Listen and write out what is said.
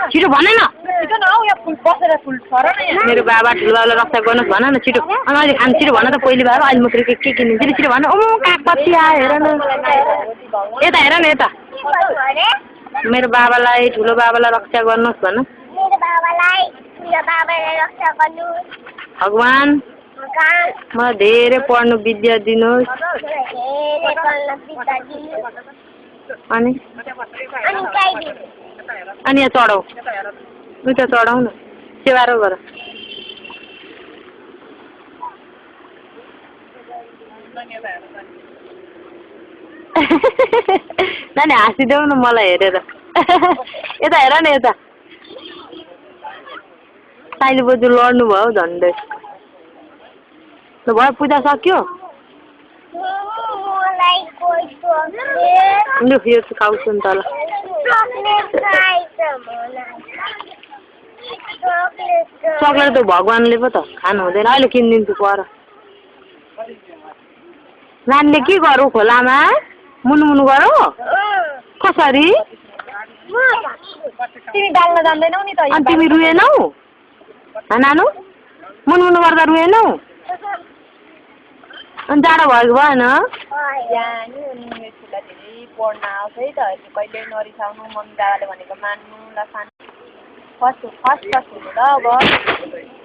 छिटो भन न मेरो बाबा ठुलो बाबालाई रक्षा गर्नुहोस् भन न छिटो अनि अहिले खानु छिटो भन त पहिले बाबा अहिले म के किनिदिन्छु छिटो भन कागपत्ती आयो हेर न यता हेर न यता मेरो बाबालाई ठुलो बाबालाई रक्षा गर्नुहोस् भन भगवान् मलाई धेरै पढ्नु विद्या दिनुहोस् अनि यहाँ चढाऊ उता चढाऊ न सेवारो गर नानी हाँसिदेऊ न मलाई हेरेर यता हेर न यता साइली बोजू लड्नु भयो झन्डै भयो पूजा सक्यो यो खाउँछु नि तल चक्लेट त भगवान्ले पो त खानु हुँदैन अहिले किनिदिन्छु पर नानीले के गरौँ खोलामा मुनमुनु गरौँ कसरी तिमी डाल्न जान्दैनौ नि त अनि तिमी रुएनौ नानु मुनमुनु गर्दा रुएनौ अनि जाडो भएको भएन पढ्न आउँछ है त कहिले नरिसाउनु मम्मी बाबाले भनेको मान्नु ल खानु फर्स्ट हुनु ल अब